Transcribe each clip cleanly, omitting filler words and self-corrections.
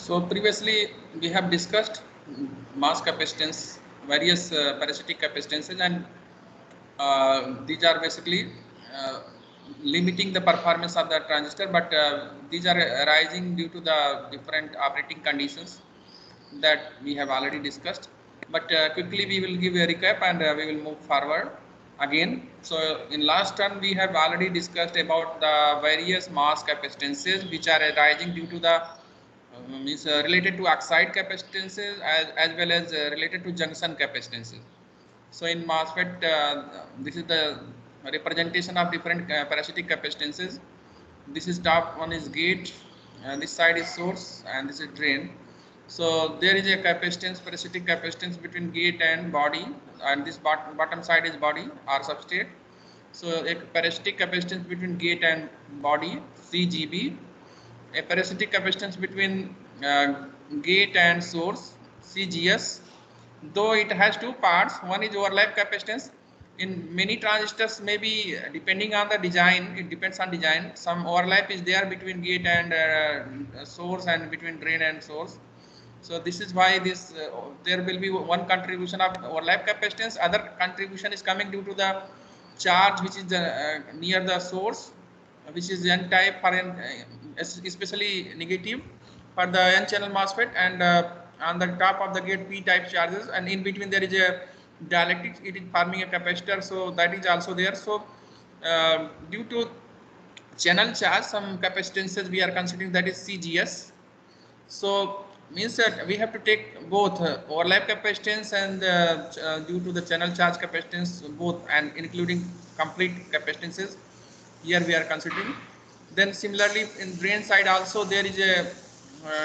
So previously we have discussed mass capacitance, various parasitic capacitances, and these are basically uh, limiting the performance of the transistor, but these are arising due to the different operating conditions that we have already discussed. But quickly we will give a recap and we will move forward again. So in last turn we have already discussed about the various mass capacitances which are arising due to the is related to oxide capacitances as well as related to junction capacitances. So in MOSFET, this is the representation of different parasitic capacitances. This is top one is gate, this side is source, and this is drain. So there is a capacitance, parasitic capacitance between gate and body, and this bottom side is body or substrate. So a parasitic capacitance between gate and body, CGB. A parasitic capacitance between gate and source, CGS. Though it has two parts, one is overlap capacitance. In many transistors, maybe depending on the design, it depends on design. Some overlap is there between gate and source, and between drain and source. So this is why this there will be one contribution of overlap capacitance. Other contribution is coming due to the charge which is near the source, which is N type for N, especially negative for the N channel MOSFET, and on the top of the gate P type charges, and in between there is a dielectric, it is forming a capacitor, so that is also there. So due to channel charge, some capacitances we are considering, that is CGS. So means that we have to take both overlap capacitance and due to the channel charge capacitance both, and including complete capacitances here we are considering. Then similarly in drain side also there is a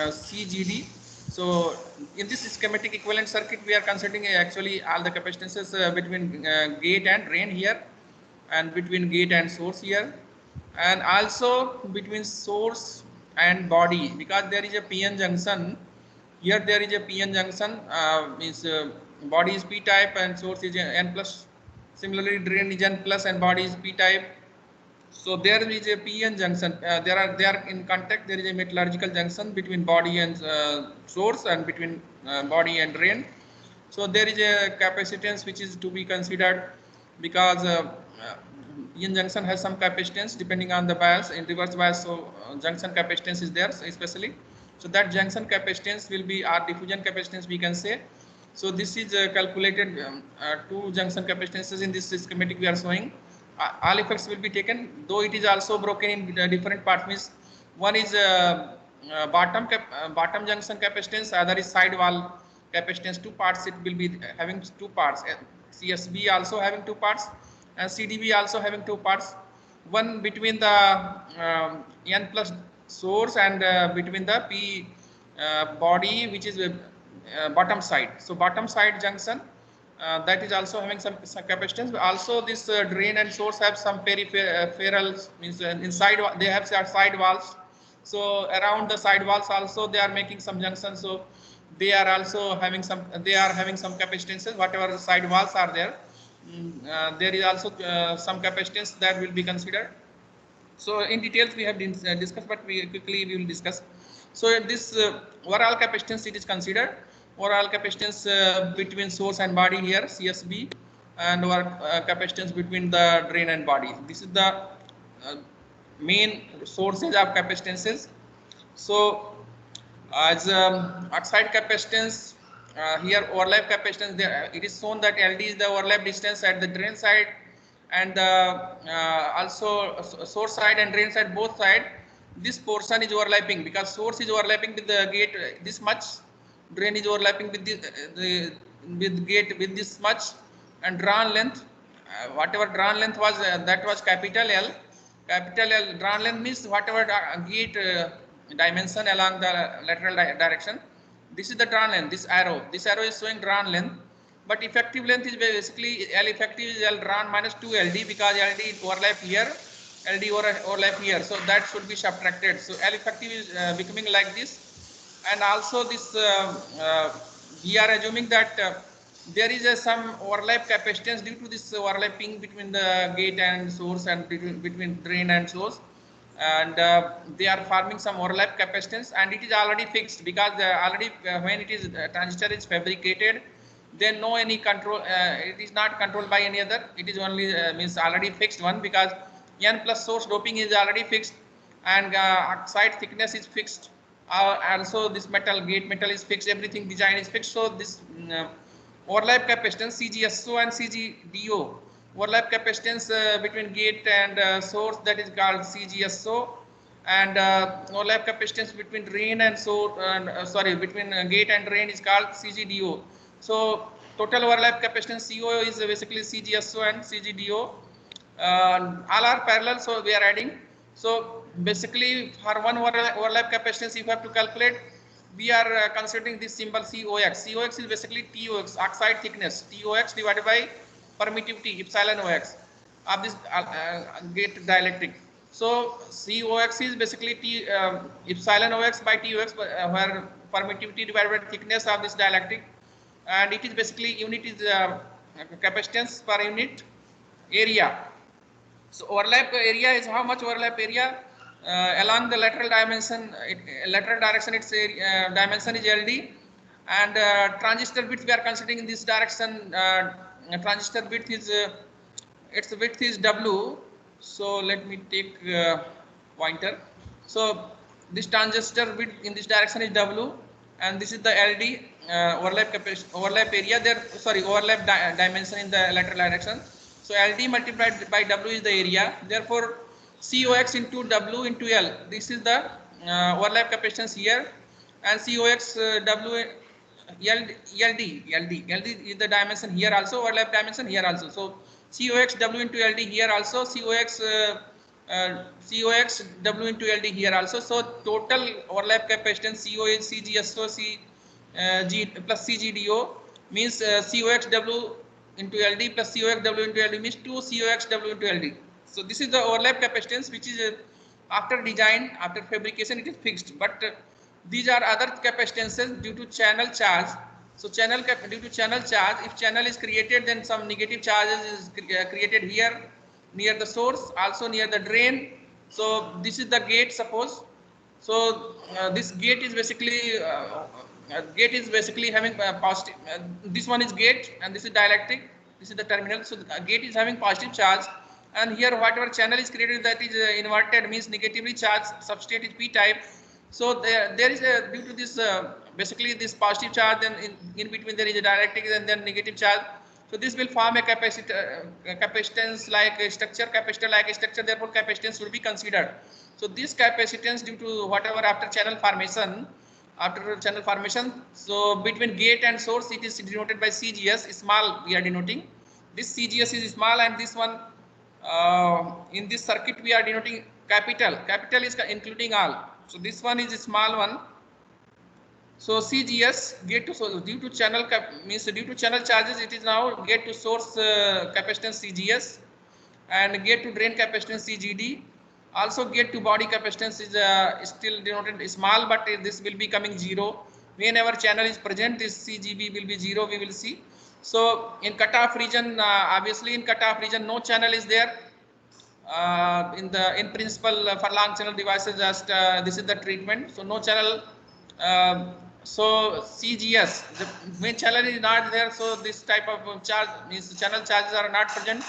CGD. So in this schematic equivalent circuit we are considering actually all the capacitances between gate and drain here, and between gate and source here, and also between source and body, because there is a PN junction here. There is a PN junction, means body is P type and source is N plus. Similarly drain is N plus and body is P type. So there is a PN junction, they are in contact. There is a metallurgical junction between body and source, and between body and drain. So there is a capacitance which is to be considered, because PN junction has some capacitance depending on the bias. In reverse bias, so junction capacitance is there, so especially. So that junction capacitance will be our diffusion capacitance, we can say. So this is calculated, two junction capacitances in this schematic we are showing. All effects will be taken, though it is also broken in different parts. Means one is bottom junction capacitance, other is side wall capacitance. Two parts, it will be having two parts. CSB also having two parts, and CDB also having two parts. One between the N plus source, and between the P body, which is bottom side. So bottom side junction, that is also having some capacitance. Also this drain and source have some peripheral, means inside they have side walls. So around the side walls also they are making some junctions. So they are also having some, they are having some capacitances. Whatever the side walls are there, there is also some capacitance that will be considered. So in details we have discussed, but we will discuss. So this overall capacitance it is considered. Overall capacitance between source and body here, CSB, and overall capacitance between the drain and body. This is the main sources of capacitances. So as oxide capacitance, here overlap capacitance, there it is shown that LD is the overlap distance at the drain side, and also source side and drain side, both side. This portion is overlapping, because source is overlapping with the gate this much, drain is overlapping with with gate with this much, and drawn length, whatever drawn length was, that was capital L. Capital L drawn length means whatever gate dimension along the lateral direction. This is the drawn length. This arrow is showing drawn length, but effective length is basically L effective is L drawn minus 2 LD, because LD overlap here, LD overlap here, so that should be subtracted. So L effective is becoming like this. And also this we are assuming that there is some overlap capacitance due to this overlapping between the gate and source, and between drain and source. and they are forming some overlap capacitance, and it is already fixed because already when it is transistor is fabricated, then no any control, it is not controlled by any other, it is only means already fixed one, because n plus source doping is already fixed, and oxide thickness is fixed, also this metal gate metal is fixed, everything design is fixed. So this overlap capacitance CGSO and CGDO, overlap capacitance between gate and source, that is called CGSO, and overlap capacitance between drain and source, sorry, between gate and drain is called CGDO. So total overlap capacitance CO is basically CGSO and CGDO. All are parallel, so we are adding. So basically for one overlap capacitance, if you have to calculate, we are considering this symbol COX. COX is basically TOX, oxide thickness, TOX divided by permittivity epsilon OX of this gate dielectric. So COX is basically epsilon OX by TOX, where permittivity divided by thickness of this dielectric, and it is basically unit is capacitance per unit area. So overlap area is how much overlap area along the lateral dimension, lateral direction, its dimension is LD, and transistor width we are considering in this direction. Transistor width is its width is W. So let me take pointer. So this transistor width in this direction is W, and this is the LD overlap area there. Sorry, overlap dimension in the lateral direction. So LD multiplied by W is the area. Therefore, COX into W into L. This is the overlap capacitance here, and COX W LD is the dimension here also, overlap dimension here also. So COX W into LD here also, COX W into LD here also. So total overlap capacitance CO is CGSO G plus CGDO means COX W into LD plus COX W into LD means 2 COX W into LD. So this is the overlap capacitance, which is after design, after fabrication, it is fixed. But these are other capacitances due to channel charge. So due to channel charge, if channel is created, then some negative charges is created here near the source, also near the drain. So this is the gate, suppose. So this gate is basically having positive. This one is gate, and this is dielectric. This is the terminal. So the gate is having positive charge, and here whatever channel is created, that is inverted, means negatively charged substrate is P type. So there is a, due to this basically this positive charge, then in between there is a dielectric and then negative charge. So this will form a capacitance like a structure, capacitor like a structure. Therefore, capacitance will be considered. So this capacitance due to whatever after channel formation, so between gate and source, it is denoted by CGS, small we are denoting. This CGS is small, and this one in this circuit we are denoting capital. Capital is including all. So this one is a small one. So CGS, gate to source, due to channel due to channel charges, it is now gate to source capacitance CGS, and gate to drain capacitance CGD. Also gate to body capacitance is still denoted small, but this will be coming 0. Whenever channel is present, this CGB will be 0, we will see. So in cutoff region, obviously in cutoff region no channel is there. In principle for long channel devices, just this is the treatment. So no channel. So CGS, the main channel is not there, so this type of charge means channel charges are not present.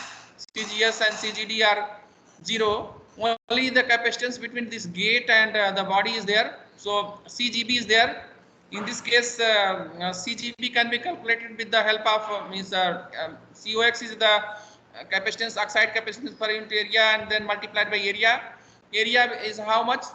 CGS and CGD are 0. Only the capacitance between this gate and the body is there. So CGB is there. In this case, CGB can be calculated with the help of COX is the capacitance, oxide capacitance per unit area, and then multiplied by area. Area is how much?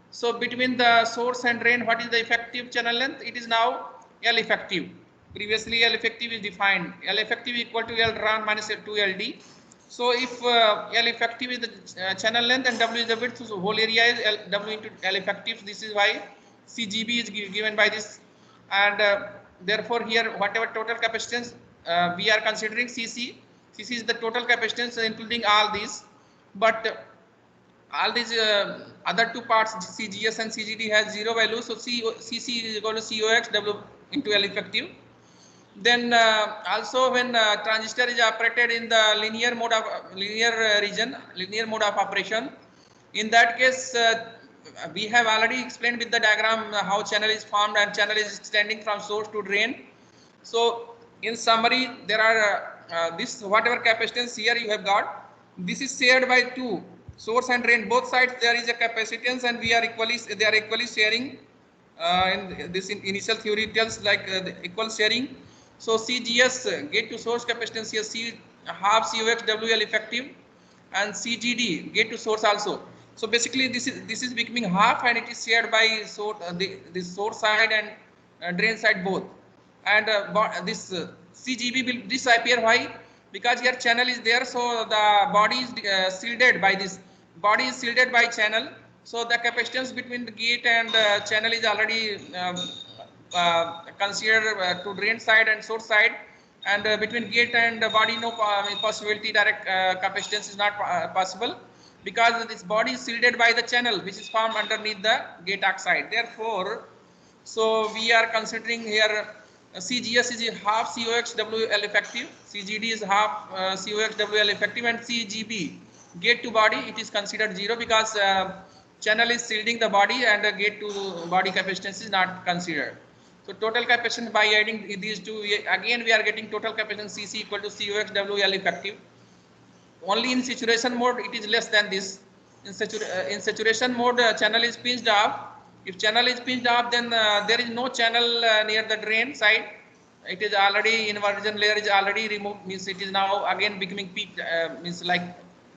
So between the source and drain, what is the effective channel length? It is now L effective. Previously L effective is defined. L effective equal to L drawn minus 2LD. So if L effective is the channel length and W is the width, so whole area is W into L effective. This is why CGB is given by this, and therefore here whatever total capacitance we are considering CC. CC is the total capacitance including all these, but all these other two parts CGS and CGD has 0 value. So CC is equal to COX W into L effective. Then also when transistor is operated in the linear mode of operation, In that case, we have already explained with the diagram how channel is formed and channel is extending from source to drain. So in summary, there are this whatever capacitance here you have got, this is shared by two, source and drain. Both sides there is a capacitance, and they are equally sharing. In this initial theory tells like the equal sharing. So CGS gate to source capacitance here, C half COX WL effective, and CGD gate to source also. So basically this is becoming half, and it is shared by the source side and drain side both. And this CGB will disappear. Why? Because here channel is there, so the body is shielded by this. Body is shielded by channel, so the capacitance between the gate and channel is already considered to drain side and source side, and between gate and body no possibility direct capacitance is not possible, because this body is shielded by the channel which is formed underneath the gate arc side. Therefore, so we are considering here CGS is half COX WL effective, CGD is half COX WL effective, and CGB gate to body it is considered 0, because channel is shielding the body and gate to body capacitance is not considered. So total capacitance by adding these two, again we are getting total capacitance CC equal to COX WL effective. Only in saturation mode it is less than this. In saturation mode channel is pinched off. If channel is pinched off, then there is no channel near the drain side. It is already inversion layer is already removed, means it is now again becoming peak, means like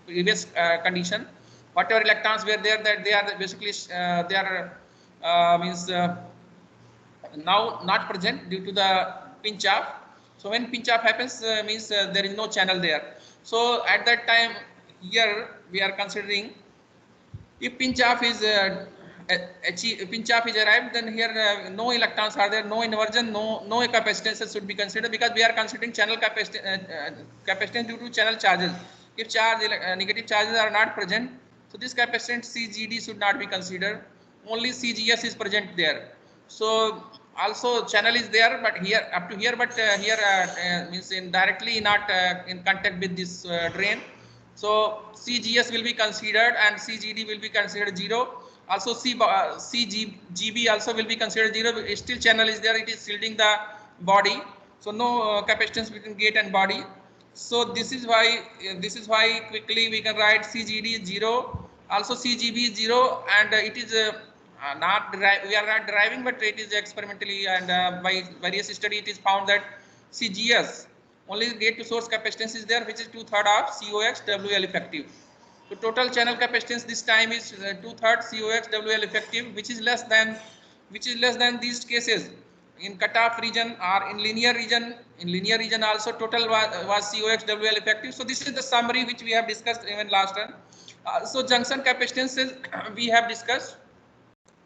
previous condition. Whatever electrons were there, that they are basically they are means now not present due to the pinch off. So when pinch off happens, means there is no channel there. So at that time here we are considering, if pinch off is pinch off is arrived, then here no electrons are there, no inversion, no capacitance should be considered, because we are considering channel capacitance due to channel charges. If negative charges are not present, so this capacitance CGD should not be considered. Only CGS is present there. So also channel is there, but here up to here, but here means indirectly not in contact with this drain. So CGS will be considered and CGD will be considered 0. Also CGB also will be considered 0. Still channel is there, it is shielding the body. So no capacitance between gate and body. So this is why quickly we can write CGD 0. Also CGB 0, and it is we are not deriving, but it is experimentally and by various study it is found that CGS only gate to source capacitance is there, which is 2/3 of COX WL effective. So total channel capacitance this time is 2/3 COX WL effective, which is less than these cases. In cutoff region or in linear region, also total was COX WL effective. So this is the summary which we have discussed even last time. So junction capacitances we have discussed,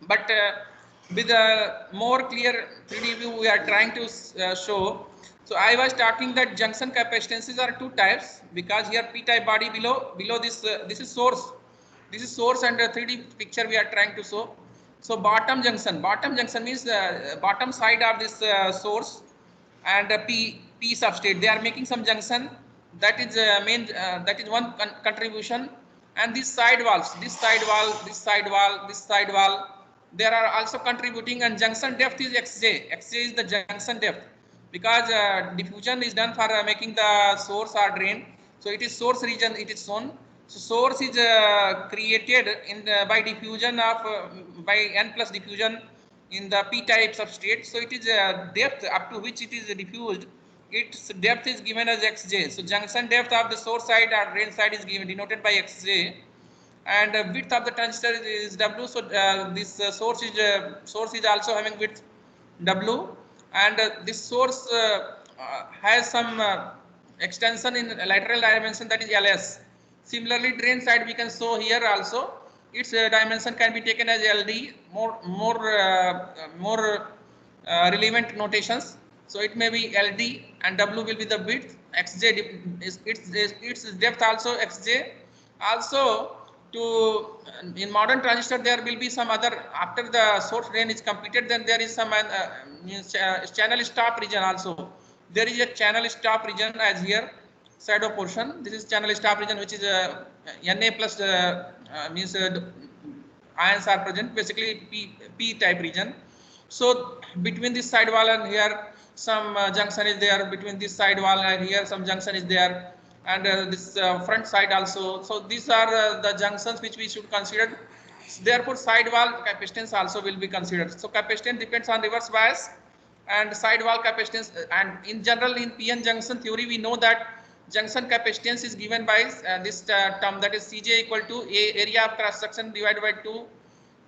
but with a more clear 3D view we are trying to show. So I was talking that junction capacitances are two types, because here p-type body below this is source, and 3D picture we are trying to show. So bottom junction means bottom side of this source and p substrate, they are making some junction, that is main that is one contribution. And these side walls, this side wall, there are also contributing, and junction depth is xj is the junction depth, because diffusion is done for making the source or drain. So it is source region, it is shown. So source is created in by diffusion of by n plus diffusion in the p-type substrate. So it is depth up to which it is diffused, its depth is given as xj. So junction depth of the source side or drain side is given, denoted by xj, and width of the transistor is w. So this source is also having width w, and this source has some extension in lateral dimension, that is ls. Similarly, drain side we can show here also, its dimension can be taken as ld, more relevant notations. So it may be ld, and w will be the width, xj its depth also xj. Also in modern transistor there will be some other, after the source drain is completed, then there is some channel stop region also. There is a channel stop region as here. side of portion. This is channel stop region, which is Na plus means ions are present, basically P type region. So between this side wall and here some junction is there, between this side wall and here some junction is there, and this front side also. So these are the junctions which we should consider. Therefore side wall capacitance also will be considered. So capacitance depends on reverse bias and side wall capacitance, and in general in PN junction theory we know that junction capacitance is given by this term, that is Cj equal to area of cross section divided by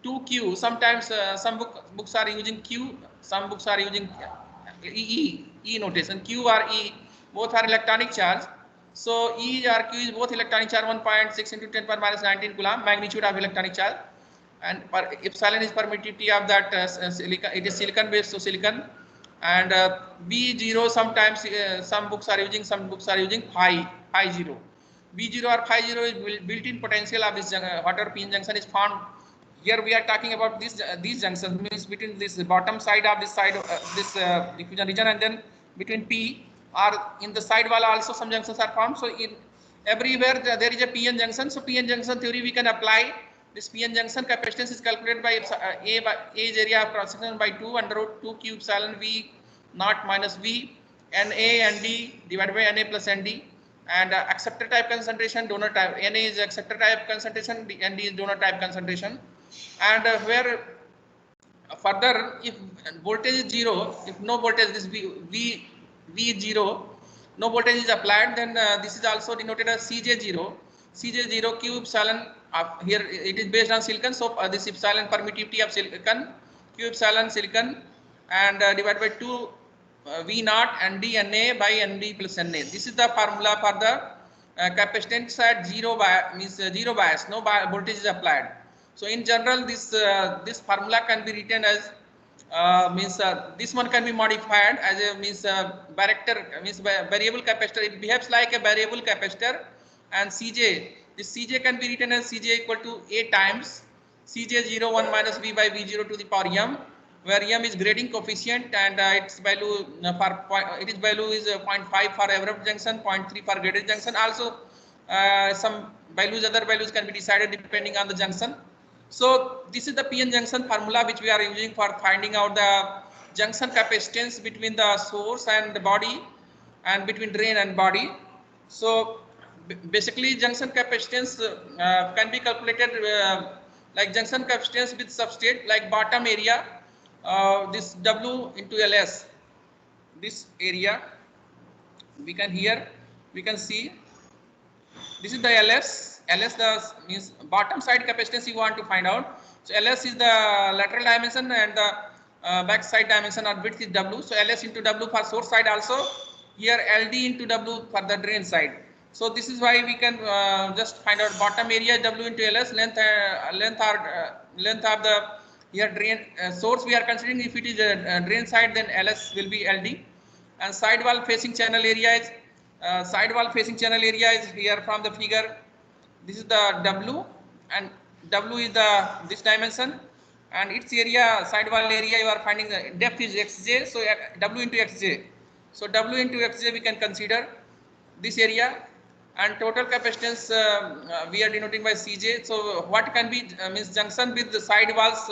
2q. Sometimes some books are using q, some books are using E notation. Q or E both are electronic charge. So E or Q is both electronic charge, 1.6 into 10 power minus 19 coulomb magnitude of electronic charge, and epsilon is permittivity of that silicon. It is silicon based, so silicon. And B0 sometimes some books are using phi 0. B0 or phi 0 is built-in potential of this whatever PN junction is found. Here we are talking about these junctions, means between this bottom side of this side this diffusion region, and then between P, or in the side wall also some junctions are formed. So in everywhere there is a PN junction. So PN junction theory we can apply. This PN junction capacitance is calculated by A is area of cross section by 2 under root 2 q epsilon V naught minus V Na and D divided by Na plus Nd, and acceptor type concentration, donor type. Na is acceptor type concentration, Nd is donor type concentration. And where further, if voltage is 0, if no voltage, this V is 0, no voltage is applied, then this is also denoted as Cj0. Cj0 q epsilon, here it is based on silicon, so this epsilon permittivity of silicon, q epsilon silicon, and divided by 2 V naught and D Na by Nd plus Na. This is the formula for the capacitance at zero bias, no voltage is applied. So in general, this formula can be written as this one can be modified as a variable capacitor. It behaves like a variable capacitor, and Cj, this Cj can be written as Cj equal to A times Cj0 1 minus V by V0 to the power m, where m is grading coefficient, and its value is 0.5 for abrupt junction, 0.3 for graded junction. Also some other values can be decided depending on the junction. So this is the PN junction formula which we are using for finding out the junction capacitance between the source and the body, and between drain and body. So basically junction capacitance can be calculated like junction capacitance with substrate, like bottom area, this W into Ls, this area we can see. This is the Ls. Ls means bottom side capacitance you want to find out. So Ls is the lateral dimension, and the back side dimension or width is W. So Ls into W for source side also. Here LD into W for the drain side. So this is why we can just find out bottom area W into Ls, length of the here drain source we are considering. If it is a drain side, then Ls will be LD, and side wall facing channel area is here from the figure. This is the W, and W is this dimension, and its area, side wall area, you are finding the depth is Xj, so W into Xj. So W into Xj we can consider this area, and total capacitance we are denoting by Cj. So what can be means junction with the side walls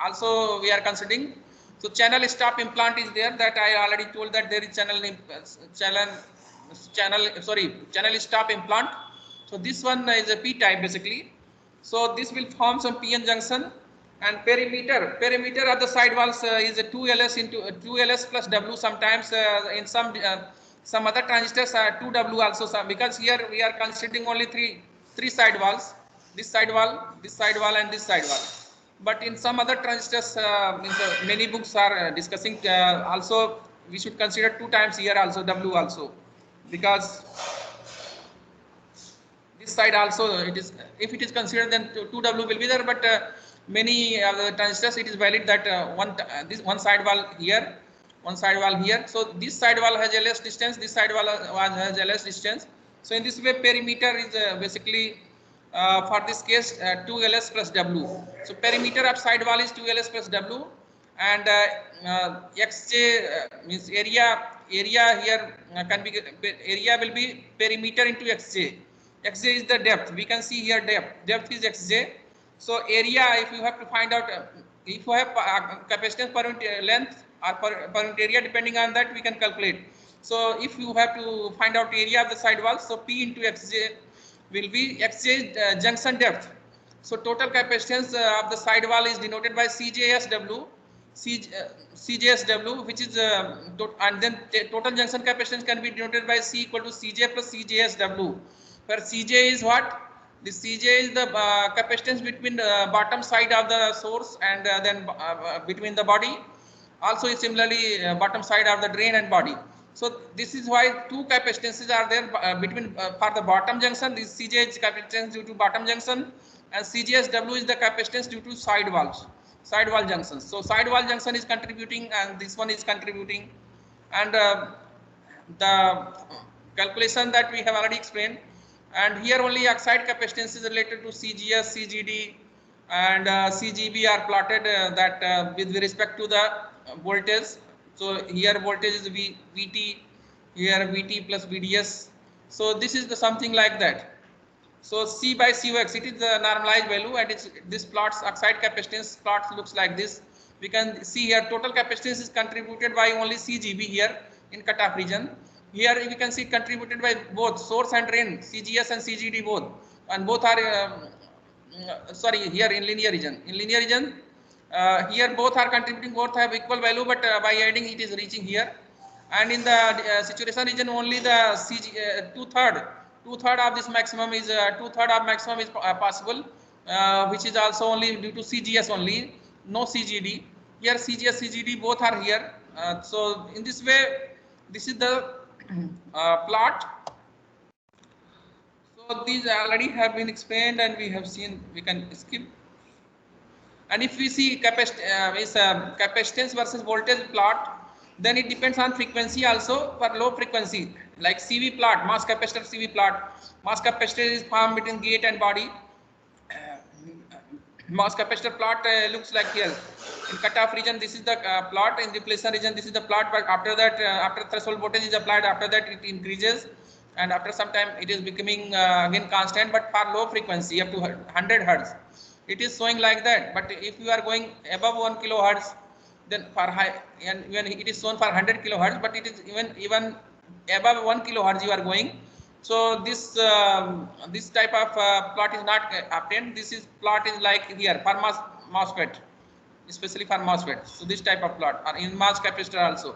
also we are considering. So channel stop implant is there, that I already told that there is channel stop implant. So this one is a P type basically. So this will form some PN junction, and perimeter of the side walls is a 2Ls into 2Ls plus W. Sometimes in some other transistors 2W also, because here we are considering only three side walls, this side wall, and this side wall. But in some other transistors, many books are discussing also we should consider 2 times here also W also, because this side also it is, if it is considered, then 2W will be there. But many of the transistors it is valid that one side wall here, so this side wall has Ls distance, this side wall has Ls distance. So in this way perimeter is basically for this case 2Ls plus W. So perimeter of side wall is 2Ls plus W, and xj means area here can be area will be perimeter into xj. Xj is the depth. We can see here depth is xj. So area, if you have to find out if you have capacitance per unit length or per unit area, depending on that we can calculate. So if you have to find out area of the side wall, so P into xj will be xj junction depth. So total capacitance of the side wall is denoted by CJSW, CJSW, which is and then total junction capacitance can be denoted by C equal to CJ plus CJSW, where CJ is what? The CJ is the capacitance between the bottom side of the source and then between the body. Also is similarly bottom side of the drain and body. So this is why two capacitances are there between for the bottom junction. This CJ is capacitance due to bottom junction, and CJSW is the capacitance due to side walls, side wall junctions. So side wall junction is contributing, and this one is contributing, and the calculation that we have already explained. And here only oxide capacitance is related to CGS, CGD, and CGB are plotted with respect to the voltage. So here voltage is VT, here VT plus VDS. So this is the something like that. So C by COX, it is the normalized value, and this plots oxide capacitance plots looks like this. We can see here total capacitance is contributed by only CGB here in cutoff region. Here we can see contributed by both source and drain, CGS and CGD both, and both are sorry, here in linear region. In linear region, here both are contributing, both have equal value, but by adding it is reaching here. And in the saturation region, only the two-third of this maximum is two-third of maximum is possible, which is also only due to CGS only, no CGD. Here CGS, CGD both are here. So in this way, this is the plot. So these already have been explained, and we have seen. We can skip. And if we see capacitance versus voltage plot, then it depends on frequency also. For low frequency, like CV plot, mass capacitor CV plot, mass capacitor is formed between gate and body. Mass capacitor plot looks like here. In cutoff region, this is the plot. In depletion region, this is the plot. But after that, after threshold voltage is applied, after that it increases, and after some time it is becoming again constant. But for low frequency, up to 100 hertz, it is showing like that. But if you are going above 1 kilohertz, then for high, and when it is shown for 100 kilohertz, but it is even above 1 kilohertz you are going. So this this type of plot is not obtained. This is plot is like here for MOSFET, especially for MOSFET. So this type of plot are in mass capacitor also.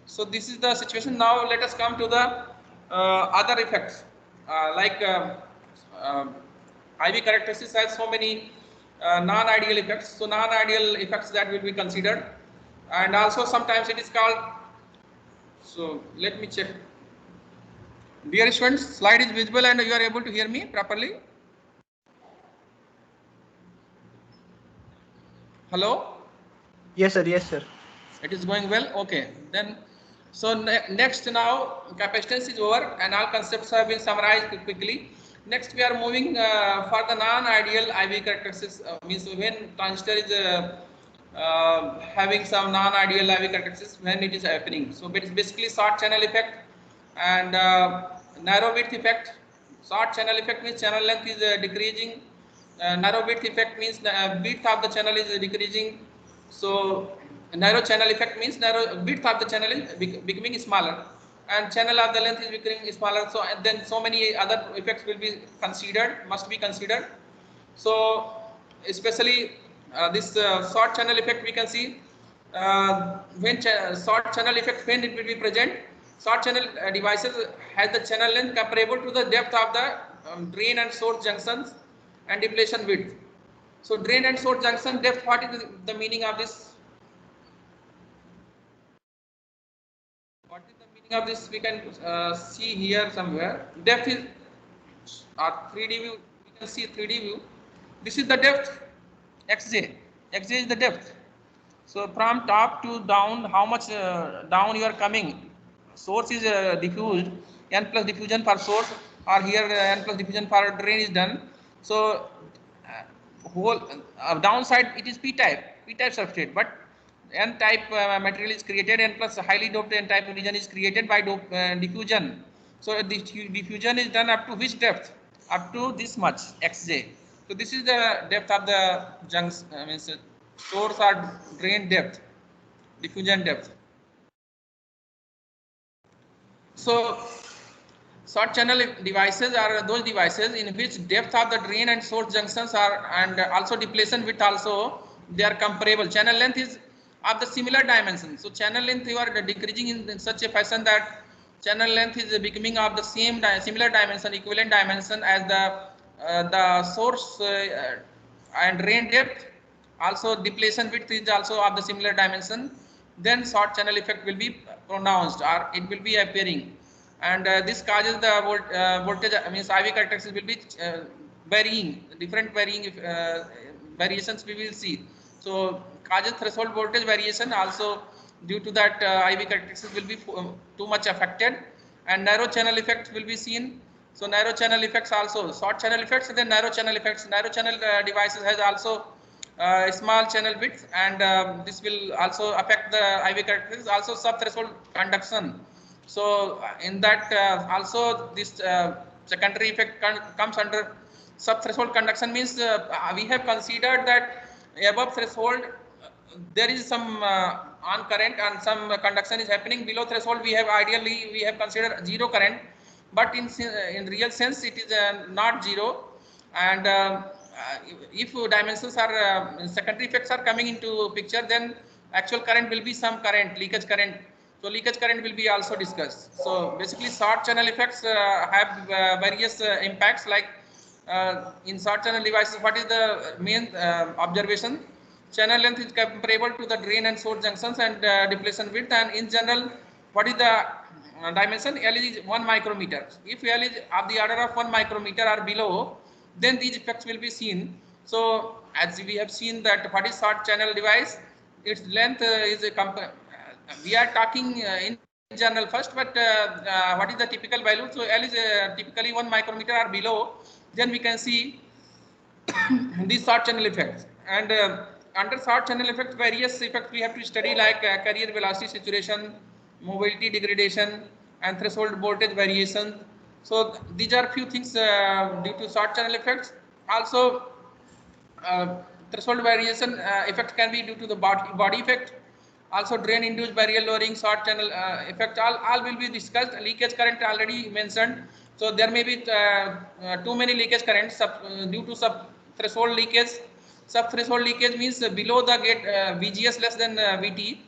So this is the situation. Now let us come to the other effects like IV characteristics has so many non-ideal effects. So non-ideal effects that will be considered, and also sometimes it is called. So let me check. Dear students, slide is visible and you are able to hear me properly. Hello? Yes, sir. Yes, sir. It is going well. Okay. Then, so next now capacitance is over and all concepts have been summarized quickly. Next, we are moving for the non-ideal IV characteristics. Means when transistor is having some non-ideal IV characteristics, when it is happening. So it is basically short channel effect and narrow width effect. Short channel effect means channel length is decreasing. Narrow width effect means the width of the channel is decreasing. So narrow channel effect means narrow width of the channel is becoming smaller, and channel of the length is becoming smaller. So and then so many other effects will be considered, must be considered. So especially this short channel effect, we can see when short channel effect, when it will be present. Short channel devices has the channel length comparable to the depth of the drain and source junctions and depletion width. So drain and source junction depth, what is the meaning of this? What is the meaning of this? We can see here somewhere. Depth is 3D view. We can see 3D view. This is the depth, xj. Xj is the depth. So from top to down, how much down you are coming? Source is diffused, n plus diffusion for source, or here n plus diffusion for drain is done. So whole downside it is p type substrate, but n-type material is created, n plus highly doped n-type region is created by diffusion. So the diffusion is done up to which depth? Up to this much xj. So this is the depth of the junction, means source or drain depth, diffusion depth. So short channel devices are those devices in which depth of the drain and source junctions are, and also depletion width also, they are comparable. Channel length is of the similar dimension. So channel length you are decreasing in such a fashion that channel length is becoming of the same similar dimension, equivalent dimension as the source and drain depth. Also depletion width is also of the similar dimension. Then short channel effect will be pronounced, or it will be appearing, and this causes the voltage, means IV characteristics will be varying, different varying variations we will see. So causes threshold voltage variation also, due to that IV characteristics will be too much affected, and narrow channel effects will be seen. So narrow channel effects also, short channel effects and then narrow channel effects. Narrow channel devices has also small channel width, and this will also affect the IV characteristics. Also sub-threshold conduction. So in that also this secondary effect comes under sub-threshold conduction, means we have considered that above threshold there is some on current and some conduction is happening. Below threshold we have considered zero current, but in real sense it is not zero, and if dimensions are secondary effects are coming into picture, then actual current will be some current, leakage current. So leakage current will be also discussed. So basically short channel effects have various impacts, like in short channel devices, what is the main observation? Channel length is comparable to the drain and source junctions, and depletion width, and in general what is the dimension? L is 1 micrometer. If L is of the order of 1 micrometer or below, then these effects will be seen. So as we have seen that what is short channel device, its length is a we are talking in general first, but what is the typical value? So L is typically 1 micrometer or below, then we can see these short channel effects. And under short channel effects, various effects we have to study, like carrier velocity saturation, mobility degradation, and threshold voltage variation. So these are few things due to short channel effects. Also threshold variation effect can be due to the body effect. Also drain induced barrier lowering, short channel effect, all will be discussed. Leakage current already mentioned. So there may be too many leakage currents due to sub threshold leakage. Sub threshold leakage means below the gate VGS less than VT.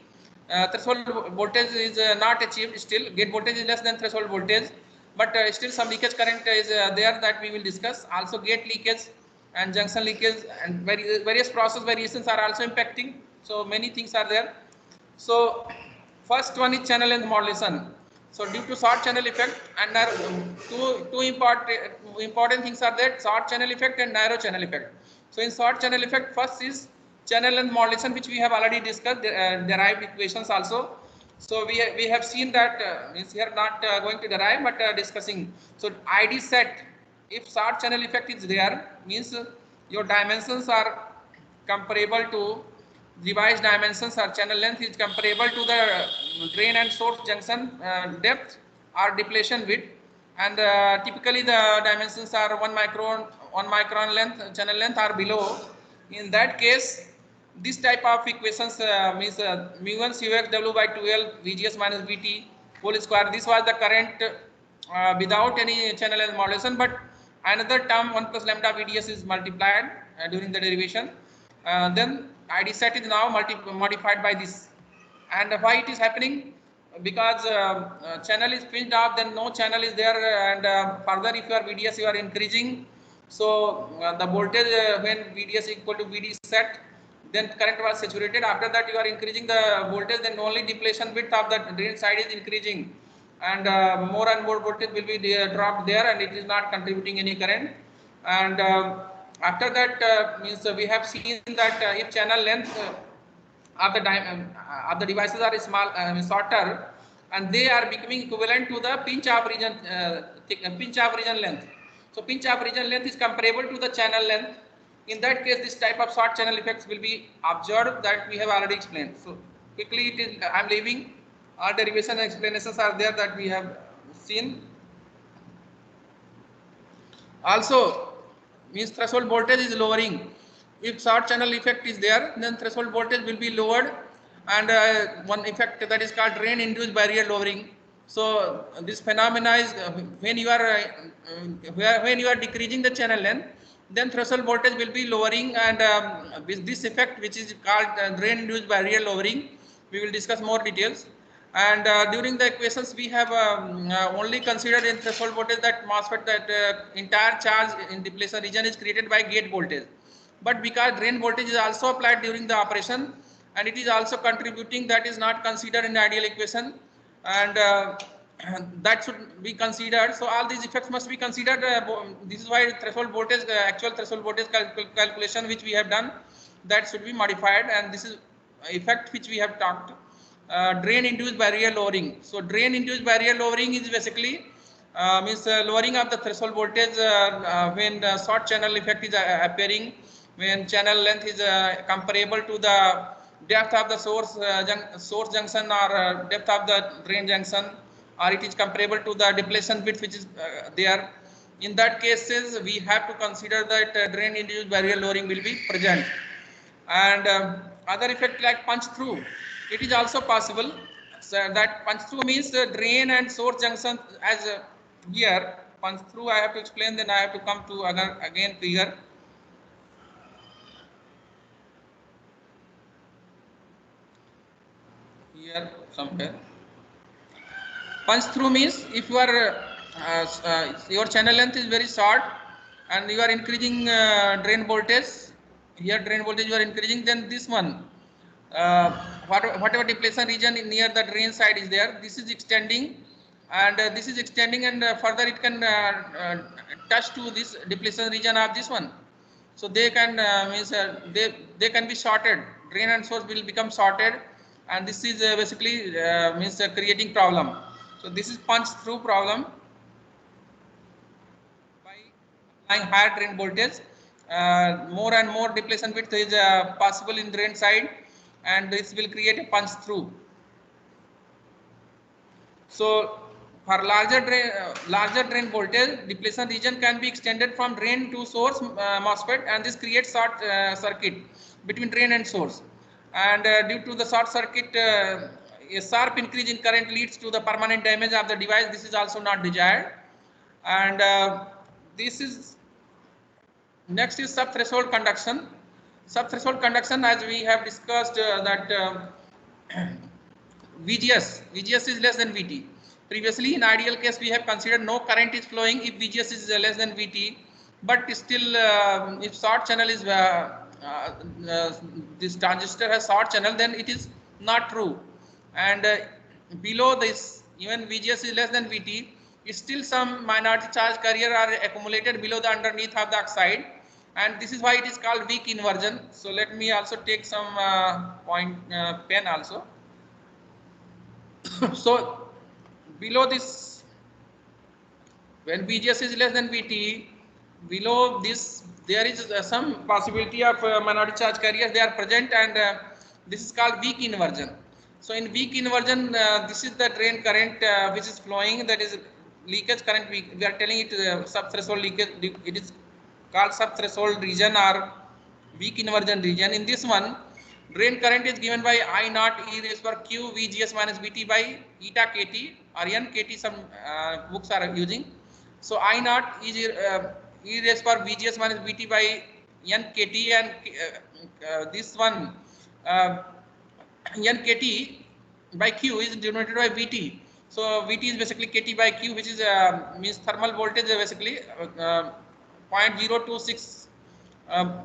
Threshold voltage is not achieved still. Gate voltage is less than threshold voltage, but still some leakage current is there, that we will discuss. Also gate leakage and junction leakage, and various process variations are also impacting. So many things are there. So first one is channel length modulation. So due to short channel effect, and two important things are there: short channel effect and narrow channel effect. So in short channel effect, first is channel length modulation, which we have already discussed, derived equations also. So we have seen that means here not going to derive, but discussing. So ID set, if short channel effect is there, means your dimensions are comparable to device dimensions, or channel length is comparable to the drain and source junction depth or depletion width, and typically the dimensions are 1 micron length, channel length, or below. In that case, this type of equations means mu1 Cux W by 2L VGS minus VT whole square. This was the current without any channel length modulation, but another term 1 plus lambda VDS is multiplied during the derivation. Then ID set is now modified by this. And why it is happening? Because channel is pinched off, then no channel is there, and further if your VDS you are increasing, so the voltage when VDS equal to VD set, then current was saturated. After that you are increasing the voltage, then only depletion width of the drain side is increasing, and more and more voltage will be dropped there, and it is not contributing any current. And after that means we have seen that if channel length of the devices are small, shorter, and they are becoming equivalent to the pinch off region length. So pinch off region length is comparable to the channel length. In that case, this type of short channel effects will be observed, that we have already explained. So quickly it is, I'm leaving. All derivation and explanations are there that we have seen. Also, means threshold voltage is lowering. If short channel effect is there, then threshold voltage will be lowered, and one effect that is called drain induced barrier lowering. So this phenomena is when you are when you are decreasing the channel length, then threshold voltage will be lowering, and with this effect, which is called drain induced barrier lowering, we will discuss more details. And during the equations, we have only considered in threshold voltage that MOSFET, that entire charge in depletion region is created by gate voltage. But because drain voltage is also applied during the operation, and it is also contributing, that is not considered in the ideal equation, and that should be considered. So all these effects must be considered. This is why threshold voltage, actual threshold voltage calculation which we have done, that should be modified, and this is effect which we have talked. Drain induced barrier lowering. So drain induced barrier lowering is basically means lowering of the threshold voltage when the short channel effect is appearing, when channel length is comparable to the depth of the source junction, or depth of the drain junction, or it is comparable to the depletion width which is there. In that cases, we have to consider that drain induced barrier lowering will be present. And other effect like punch through, it is also possible. So that punch through means the drain and source junction, as here punch through I have to explain, then I have to come to again figure. Here somewhere punch through means if you are your channel length is very short and you are increasing drain voltage, here drain voltage you are increasing, then this one whatever depletion region near the drain side is there, this is extending, and this is extending, and further it can touch to this depletion region of this one. So they can means they can be shorted, drain and source will become shorted, and this is basically means creating problem. So this is punch through problem. By applying higher drain voltage, more and more depletion width is possible in drain side, and this will create a punch through. So for larger drain voltage, depletion region can be extended from drain to source MOSFET, and this creates short circuit between drain and source. And due to the short circuit, a sharp increase in current leads to the permanent damage of the device. This is also not desired. And this is next is sub-threshold conduction. Sub-threshold conduction, as we have discussed that VGS is less than VT. Previously, in ideal case, we have considered no current is flowing if VGS is less than VT. But still, if short channel is this transistor has short channel, then it is not true. And below this, even VGS is less than VT, still some minority charge carrier are accumulated below the underneath of the oxide, and this is why it is called weak inversion. So let me also take some point pen also. So below this, when VGS is less than VT, below this there is some possibility of minority charge carriers, they are present, and this is called weak inversion. So in weak inversion, this is the drain current which is flowing, that is leakage current. We are telling it sub-threshold leakage. It is called sub-threshold region or weak inversion region. In this one, drain current is given by I naught e raised per q VGS minus VT by eta KT or n KT. Some books are using. So I naught is e raised per VGS minus VT by n KT, and this one n KT by Q is denoted by VT. So VT is basically KT by Q, which is means thermal voltage basically 0.026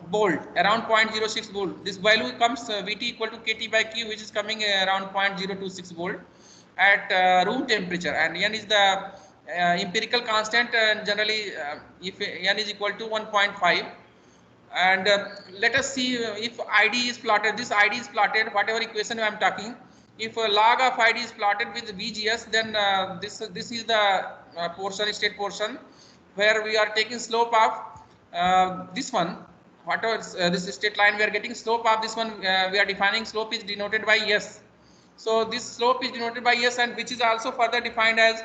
volt, around 0.06 volt. This value comes VT equal to KT by Q, which is coming around 0.026 volt at room temperature, and N is the empirical constant, and generally if N is equal to 1.5. And let us see if ID is plotted. This ID is plotted, whatever equation I am talking. If a log of ID is plotted with VGS, then this is the portion, state portion, where we are taking slope of this one. Whatever this state line we are getting, slope of this one we are defining, slope is denoted by S. So this slope is denoted by S, and which is also further defined as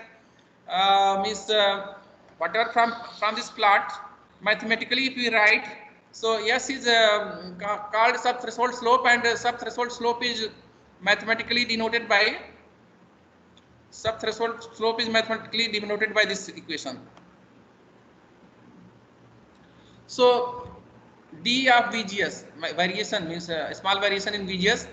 whatever from this plot mathematically if we write, so S is called subthreshold slope, and subthreshold slope is mathematically denoted by this equation. So d of VGS variation means small variation in VGS,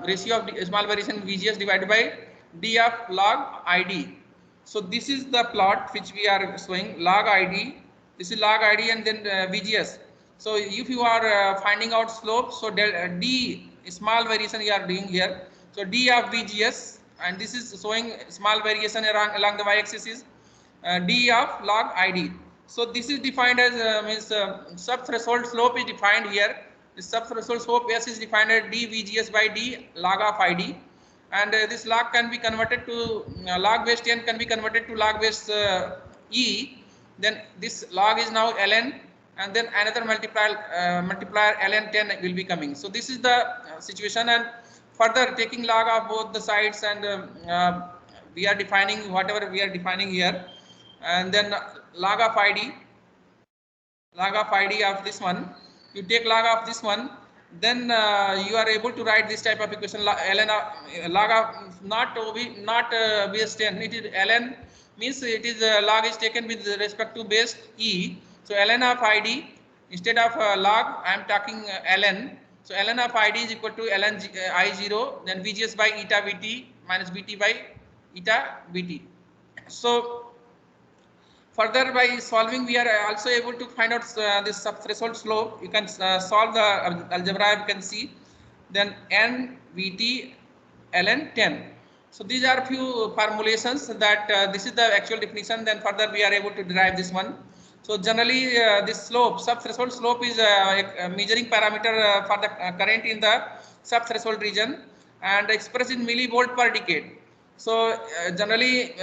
ratio of small variation in VGS divided by d of log ID. So this is the plot which we are showing, log ID. This is log ID and then VGS. So if you are finding out slope, so d small variation you are doing here. So d of VGS, and this is showing small variation along the y-axis is d of log ID. So this is defined as sub-threshold slope is defined here. The sub-threshold slope S is defined as d VGS by d log of ID, and this log can be converted to log base 10 can be converted to log base E. Then this log is now ln, and then another multiplier ln 10 will be coming. So this is the situation, and further taking log of both the sides, and we are defining whatever we are defining here, and then log of ID of this one, you take log of this one, then you are able to write this type of equation, ln of log of not base 10, it is ln means it is log is taken with respect to base E. So ln of ID, instead of log I am talking ln. So ln of ID is equal to ln I0, then VGS by eta VT minus BT by eta BT. So further, by solving, we are also able to find out this subthreshold slope. You can solve the algebra, you can see. Then n VT ln 10. So these are few formulations that this is the actual definition. Then further we are able to derive this one. So generally this slope, subthreshold slope, is a measuring parameter for the current in the subthreshold region, and expressed in millivolt per decade. So generally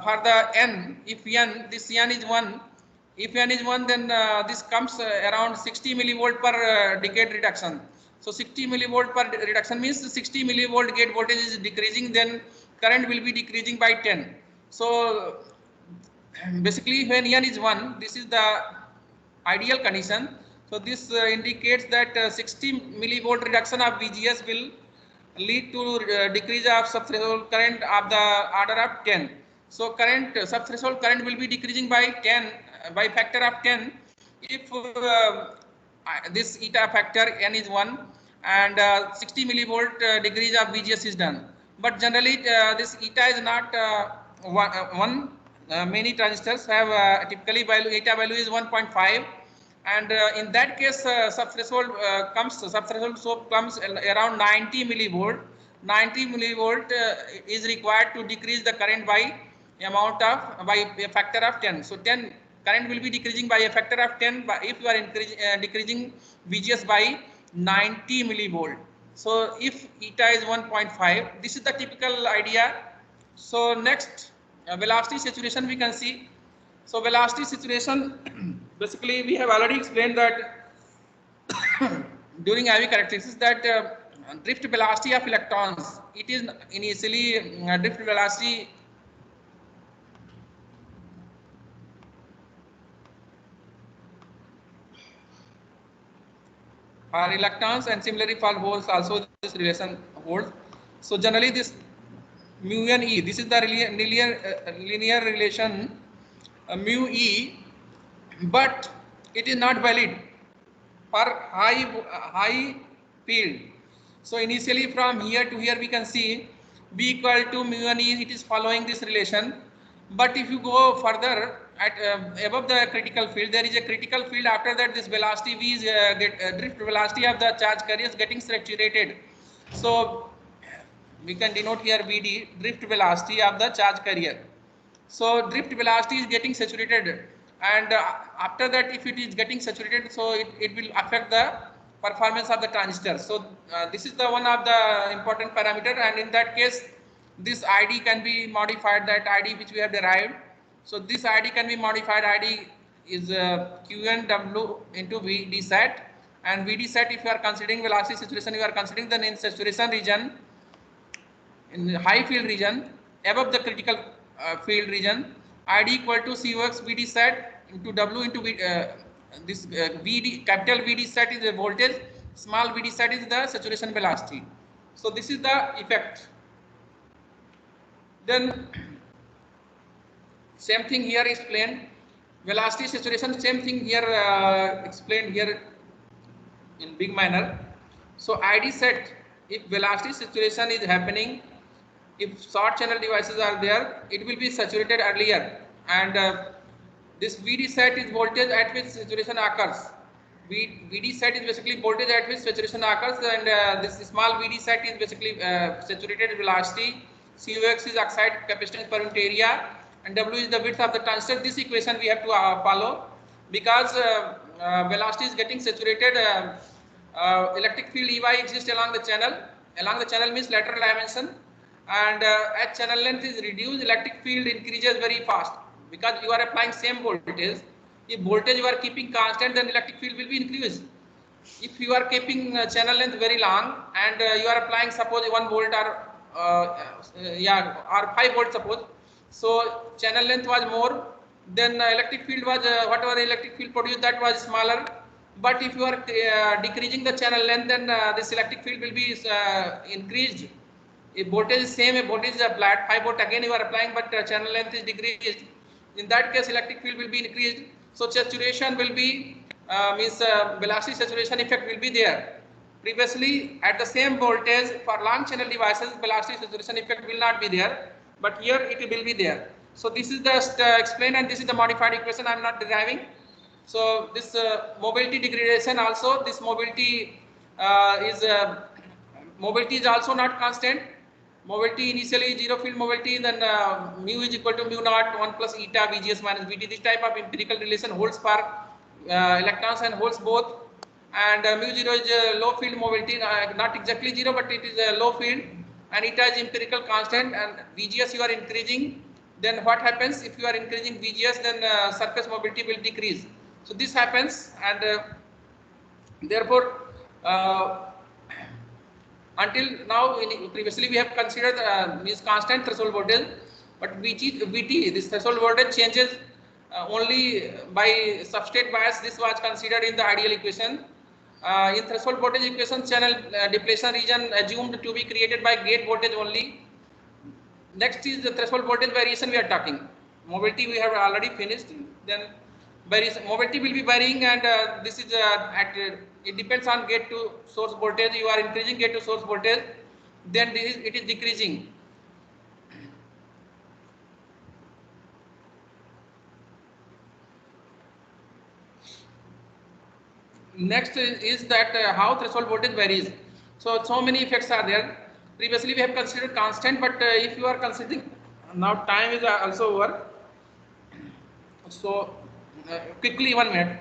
for the n, if n, this n is 1, if n is 1, then this comes around 60 millivolt per decade reduction. So 60 millivolt per reduction means 60 millivolt gate voltage is decreasing, then current will be decreasing by 10. So basically when n is 1, this is the ideal condition. So this indicates that 60 millivolt reduction of VGS will lead to decrease of subthreshold current of the order of 10. So current subthreshold current will be decreasing by 10 by factor of 10 if this eta factor n is 1 and 60 millivolt degrees of VGS is done. But generally this eta is not 1. Many transistors have typically value, eta value is 1.5, and in that case subthreshold slope comes around 90 millivolt. 90 millivolt is required to decrease the current by a factor of 10. So 10 current will be decreasing by a factor of 10 if you are decreasing VGS by 90 millivolt. So if eta is 1.5, this is the typical idea. So next, velocity saturation we can see. So velocity saturation, basically we have already explained that during IV characteristics that drift velocity of electrons, it is initially drift velocity for electrons, and similarly for holes also this relation holds. So generally this mu and E, this is the linear relation mu E, but it is not valid for high field. So initially from here to here we can see B equal to mu and E, it is following this relation. But if you go further at above the critical field, there is a critical field. After that, this velocity V is drift velocity of the charge carrier is getting saturated. So we can denote here VD, drift velocity of the charge carrier. So drift velocity is getting saturated, and after that if it is getting saturated, so it will affect the performance of the transistor. So this is the one of the important parameter, and in that case this ID can be modified, that ID which we have derived. So this ID can be modified. ID is QNW into VD set, and VD set, if you are considering velocity saturation, you are considering the in saturation region, in the high field region above the critical field region, ID equal to COX VD set into W into this VD, capital VD set is the voltage, small VD set is the saturation velocity. So this is the effect. Then same thing here explained, velocity saturation, same thing here explained here in big manner. So ID set, if velocity saturation is happening, if short channel devices are there, it will be saturated earlier, and this VD set is voltage at which saturation occurs. VD set is basically voltage at which saturation occurs, and this small VD set is basically saturated velocity. COX is oxide capacitance per unit area, and W is the width of the transistor. This equation we have to follow, because velocity is getting saturated. Electric field EY exists along the channel. Along the channel means lateral dimension, and as channel length is reduced, electric field increases very fast, because you are applying same voltage. If voltage you are keeping constant, then electric field will be increased. If you are keeping channel length very long, and you are applying suppose 1 volt or or 5 volt suppose, so channel length was more, then electric field was whatever electric field produced, that was smaller. But if you are decreasing the channel length, then this electric field will be increased. If voltage is same, if voltage is applied 5 volt, again you are applying, but channel length is decreased. In that case, electric field will be increased. So saturation will be velocity saturation effect will be there. Previously, at the same voltage for long channel devices, velocity saturation effect will not be there, but here it will be there. So this is just explained, and this is the modified equation I am not deriving. So this mobility degradation also, this mobility is also not constant. Mobility initially zero field mobility, then mu is equal to mu naught 1 plus eta VGS minus VT. This type of empirical relation holds for electrons and holds both. And mu zero is low field mobility, not exactly zero, but it is a low field, and eta is empirical constant, and VGS you are increasing. Then what happens if you are increasing VGS, then surface mobility will decrease. So this happens, and therefore until now, previously we have considered means constant threshold voltage, but VT, this threshold voltage changes only by substrate bias. This was considered in the ideal equation. In threshold voltage equation, channel depletion region assumed to be created by gate voltage only. Next is the threshold voltage variation we are talking. Mobility we have already finished. Then mobility will be varying, and this is it depends on gate to source voltage. You are increasing gate to source voltage, then it is decreasing. Next is that how threshold voltage varies. So many effects are there. Previously we have considered constant, but if you are considering, now time is also over. So quickly 1 minute.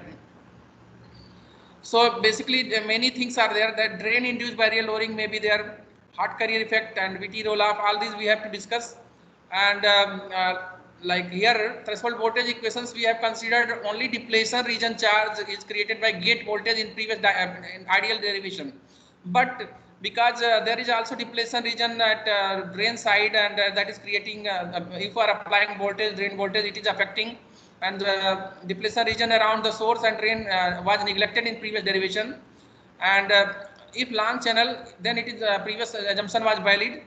So basically many things are there, that drain induced barrier lowering may be there, Hart carrier effect and VT roll off, all these we have to discuss. And like here threshold voltage equations, we have considered only depletion region charge is created by gate voltage in previous in ideal derivation. But because there is also depletion region at drain side, and that is creating if you are applying voltage, drain voltage, it is affecting, and the depletion region around the source and drain was neglected in previous derivation. And if long channel, then it is previous assumption was valid.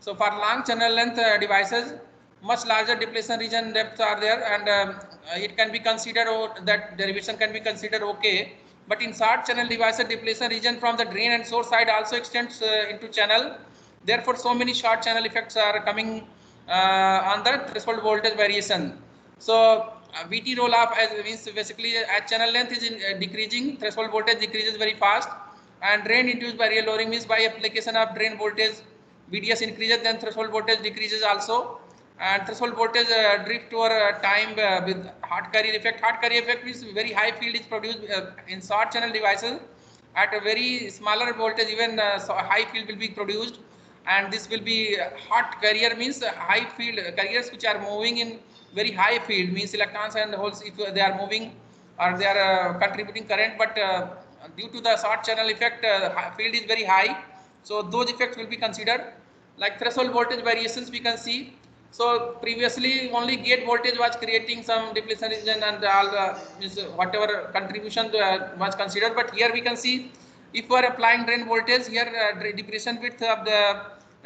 So for long channel length devices, much larger depletion region depths are there, and it can be considered, that derivation can be considered okay. But in short channel devices, depletion region from the drain and source side also extends into channel. Therefore, so many short channel effects are coming on the threshold voltage variation. So VT roll off means basically as channel length is decreasing, threshold voltage decreases very fast, and drain induced barrier lowering means by application of drain voltage VDS increases, then threshold voltage decreases also, and threshold voltage drift over time with Hart carrier effect. Hart carrier effect means very high field is produced in short channel devices. At a very smaller voltage, even high field will be produced, and this will be Hart carrier means high field carriers which are moving in very high field, means electrons and holes, if they are moving or they are contributing current, but due to the short channel effect, field is very high, so those effects will be considered. like threshold voltage variations we can see. So previously only gate voltage was creating some depletion region and all whatever contribution was considered, but here we can see if we are applying drain voltage here, depression width of the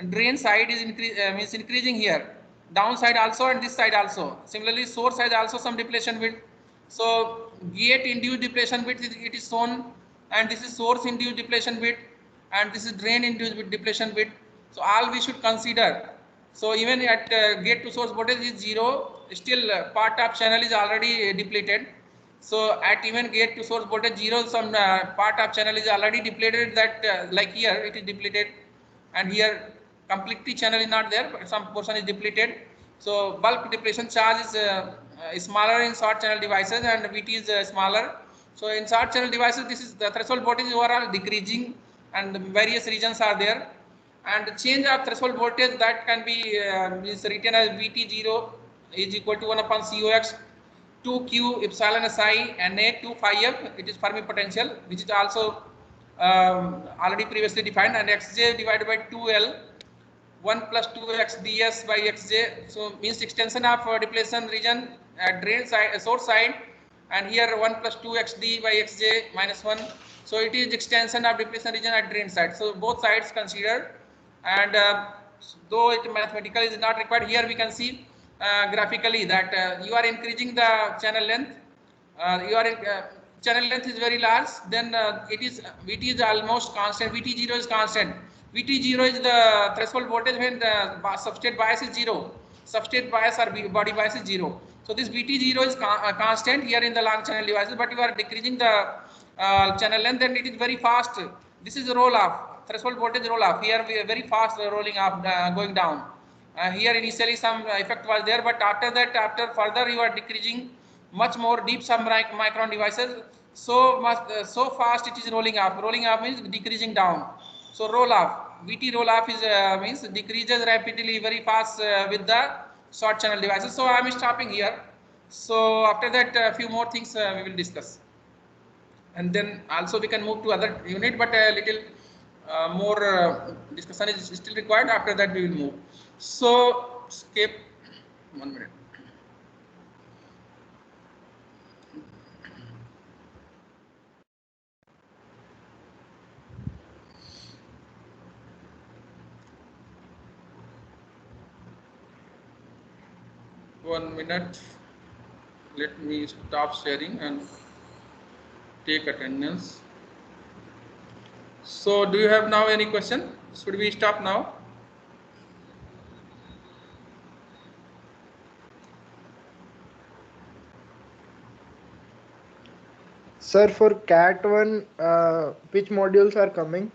drain side is means increasing here, downside also and this side also. Similarly source side also some depletion width. So gate induced depletion width it is shown, and this is source induced depletion width, and this is drain induced depletion width. So all we should consider. So even at gate to source voltage is 0, still part of channel is already depleted. So at even gate to source voltage 0, some part of channel is already depleted, that like here it is depleted, and here completely channel is not there, but some portion is depleted. So bulk depletion charge is smaller in short channel devices and VT is smaller. So in short channel devices this is the threshold voltage overall decreasing, and various regions are there, and change of threshold voltage that can be is written as VT0 is equal to 1 upon COX 2Q epsilon SI Na 2 phi F. It is Fermi potential, which is also already previously defined, and Xj divided by 2L 1 plus 2x ds by xj. So means extension of depletion region at drain side, source side, and here 1 plus 2x d by xj minus 1. So it is extension of depletion region at drain side. So both sides considered, and though it mathematically is not required, here we can see graphically that you are increasing the channel length. Channel length is very large, then it is Vt is almost constant. Vt0 is constant. Vt0 is the threshold voltage when the substrate bias is 0. Substrate bias or body bias is 0. So this Vt0 is constant here in the long channel devices, but you are decreasing the channel length, and it is very fast. This is roll off, threshold voltage roll off. Here we are very fast rolling off, going down. Here initially some effect was there, but after that, after further you are decreasing much more deep submicron devices, so much so fast it is rolling off. Rolling off means decreasing down. So roll off, VT roll off is means decreases rapidly, very fast with the short channel devices. So I am stopping here. So after that, a few more things we will discuss, and then also we can move to other unit, but a little more discussion is still required. After that we will move. So skip 1 minute. One minute. Let me stop sharing and take attendance. So do you have now any question? Should we stop now? Sir, for CAT1, which modules are coming?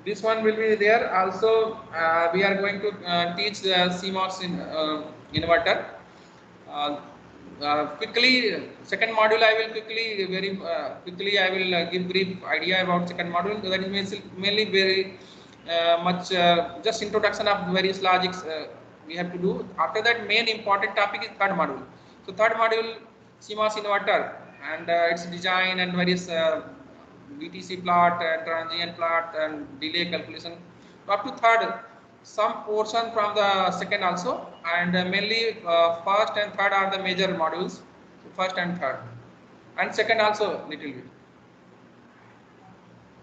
This one will be there. Also, we are going to teach the CMOS inverter. Quickly, second module I will quickly I will give brief idea about second module. That is mainly very much just introduction of various logics we have to do. After that, main important topic is third module. So third module, CMOS inverter and its design and various VTC plot and transient plot and delay calculation. Up to third, some portion from the second also, and mainly first and third are the major modules. So first and third, and second also little bit.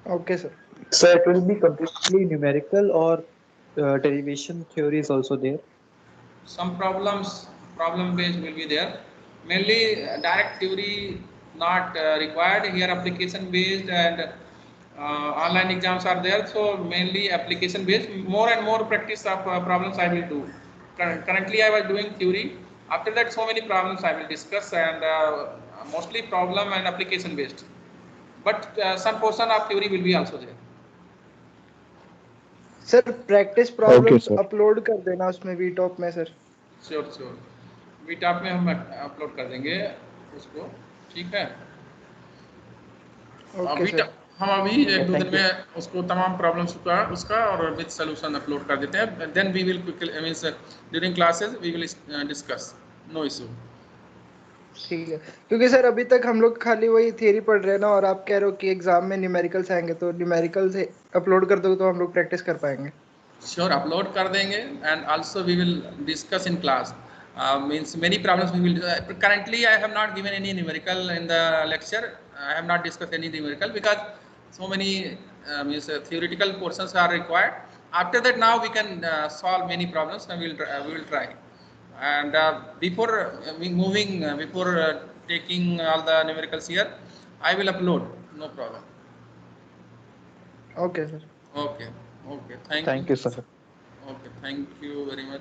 Okay, sir. So it will be completely numerical, or derivation theory is also there? Some problem based will be there. Mainly direct theory not required here. Application based and online exams are there. So mainly application based. More and more practice of problems I will do. Currently I was doing theory. After that, so many problems I will discuss, and mostly problem and application based. But some portion of theory will be also there. Sir practice problems upload कर देना उसमें VTop में sir. Sure VTop में हम upload कर देंगे उसको, ठीक है. हम अभी एक दो दिन में उसको तमाम प्रॉब्लम्स का उसका और विद सॉल्यूशन अपलोड कर देते हैं. Then we will quickly means during classes we will discuss. No issue. ठीक है, क्योंकि सर अभी तक हम लोग खाली वही थियरी पढ़ रहे हैं ना, और आप कह रहे हो कि एग्जाम में न्यूमेरिकल्स आएंगे, तो न्यूमेरिकल्स अपलोड कर दो तो हम लोग प्रैक्टिस कर पाएंगे. Sure, upload कर देंगे, and also we will discuss in class. Means many problems we will. Currently, I have not given any numerical in the lecture. I have not discussed any numerical because so many means theoretical portions are required. After that, now we can solve many problems, and we will try. And before before taking all the numericals here, I will upload. No problem. Okay, sir. Okay. Okay. Thank you. Thank you, sir. Okay. Thank you very much.